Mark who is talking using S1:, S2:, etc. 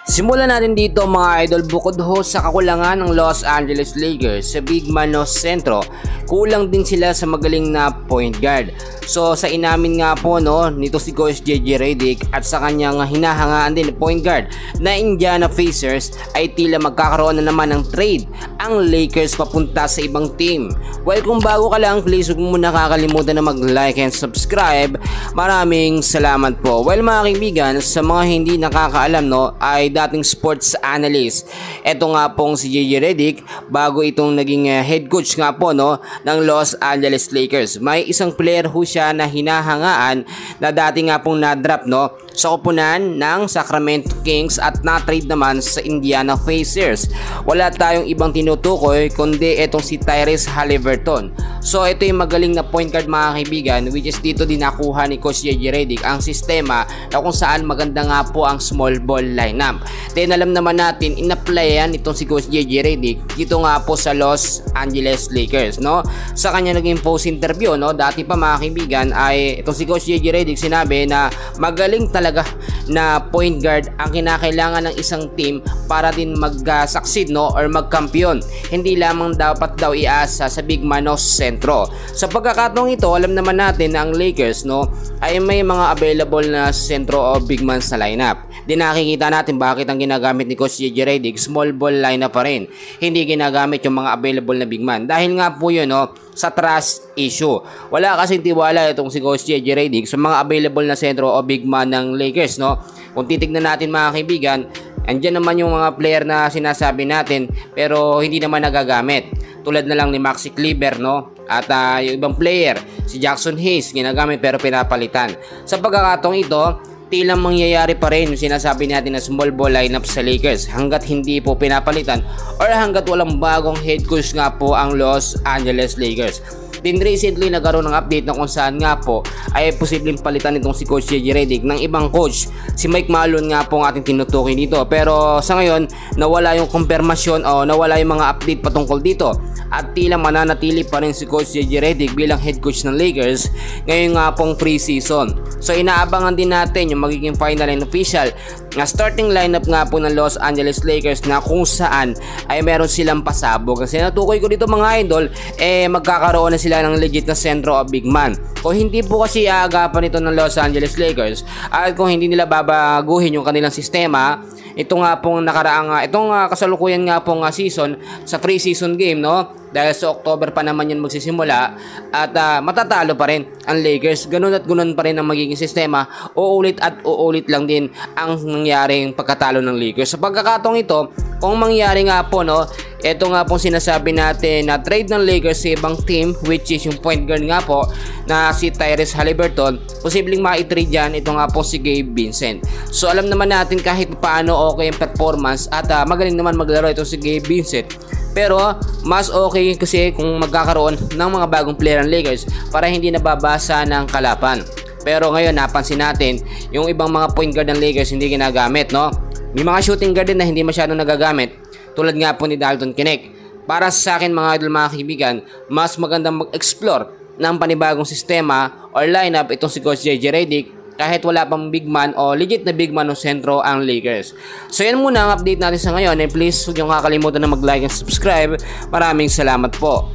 S1: Simulan natin dito mga idol, bukod ho sa kakulangan ng Los Angeles Lakers sa big man no sentro, kulang din sila sa magaling na point guard. So sa inamin nga po nito si Coach JJ Redick at sa kanyang hinahangaan din point guard na Indiana Pacers ay tila magkakaroon na naman ng trade ang Lakers papunta sa ibang team. Well, kung bago ka lang, please huwag mo nakakalimutan na mag-like and subscribe. Maraming salamat po. Well mga kaibigan, sa mga hindi nakakaalam ay dating sports analyst. Ito nga pong si JJ Redick bago itong naging head coach nga po ng Los Angeles Lakers. May isang player ho siya na hinahangaan na dati nga pong na-drop sa kupunan ng Sacramento Kings at na-trade naman sa Indiana Pacers. Wala tayong ibang tinutukoy kundi itong si Tyrese Haliburton. So ito yung magaling na point guard mga kaibigan, which is dito din nakuha ni Coach JJ Redick ang sistema na kung saan maganda nga po ang small ball lineup. Then alam naman natin, in-applyan itong si Coach JJ Redick dito nga po sa Los Angeles Lakers. Sa kanya naging post interview, dati pa mga kaibigan ay itong si Coach JJ Redick sinabi na magaling talaga na point guard ang kinakailangan ng isang team para din mag-succeed or magkampiyon. Hindi lamang dapat daw iasa sa big man sentro. Sa pagkakataong ito, alam naman natin na ang Lakers ay may mga available na sentro o big man sa lineup. Di nakikita natin bakit ang ginagamit ni Coach JJ Redick small ball lineup pa rin. Hindi ginagamit yung mga available na big man. Dahil nga po yun sa trust issue. Wala kasing tiwala itong si Coach JJ Redick sa mga available na sentro o big man ng Lakers. Kung titignan natin mga kaibigan, andyan naman yung mga player na sinasabi natin pero hindi naman nagagamit. Tulad na lang ni Maxi Kleber at yung ibang player, si Jackson Hayes, ginagamit pero pinapalitan. Sa pagkakataong ito, tilang mangyayari pa rin yung sinasabi natin na small ball lineup sa Lakers hanggat hindi po pinapalitan or hanggat walang bagong head coach nga po ang Los Angeles Lakers. Din recently nagkaroon ng update na kung saan nga po ay posibleng palitan itong si Coach JJ Redick ng ibang coach. Si Mike Malone nga po ang ating tinutukoy dito. Pero sa ngayon, nawala yung konfirmasyon o nawala yung mga update patungkol dito. At tila mananatili pa rin si Coach JJ Redick bilang head coach ng Lakers ngayon nga pong pre-season. So inaabangan din natin yung magiging final and official na starting lineup nga po ng Los Angeles Lakers na kung saan ay meron silang pasabog. Kasi natukoy ko dito mga idol, magkakaroon na sila ng legit na sentro o big man. Kung hindi po kasi aagapan ito ng Los Angeles Lakers at kung hindi nila babaguhin yung kanilang sistema, ito nga pong itong kasalukuyan nga pong season sa pre-season game dahil sa October pa naman yan magsisimula at matatalo pa rin ang Lakers. Ganun at ganun pa rin ang magiging sistema. Uulit at uulit lang din ang nangyaring pagkatalo ng Lakers. Sa pagkakataong ito, kung mangyari nga po ito nga pong sinasabi natin na trade ng Lakers sa ibang team, which is yung point guard nga po na si Tyrese Haliburton, posibleng ma-trade dyan ito nga po si Gabe Vincent. So alam naman natin kahit paano okay yung performance at magaling naman maglaro ito si Gabe Vincent. Pero mas okay kasi kung magkakaroon ng mga bagong player ng Lakers para hindi nababasa ng kalaban. Pero ngayon napansin natin yung ibang mga point guard ng Lakers hindi ginagamit. May mga shooting guard din na hindi masyadong nagagamit. Tulad nga po ni Dalton Knecht. Para sa akin mga idol mga kaibigan, mas magandang mag-explore ng panibagong sistema or lineup itong si Coach JJ Redick kahit wala pang big man o legit na big man o sentro ang Lakers. So yan muna ang update natin sa ngayon, and please huwag niyong kakalimutan na mag-like and subscribe. Maraming salamat po.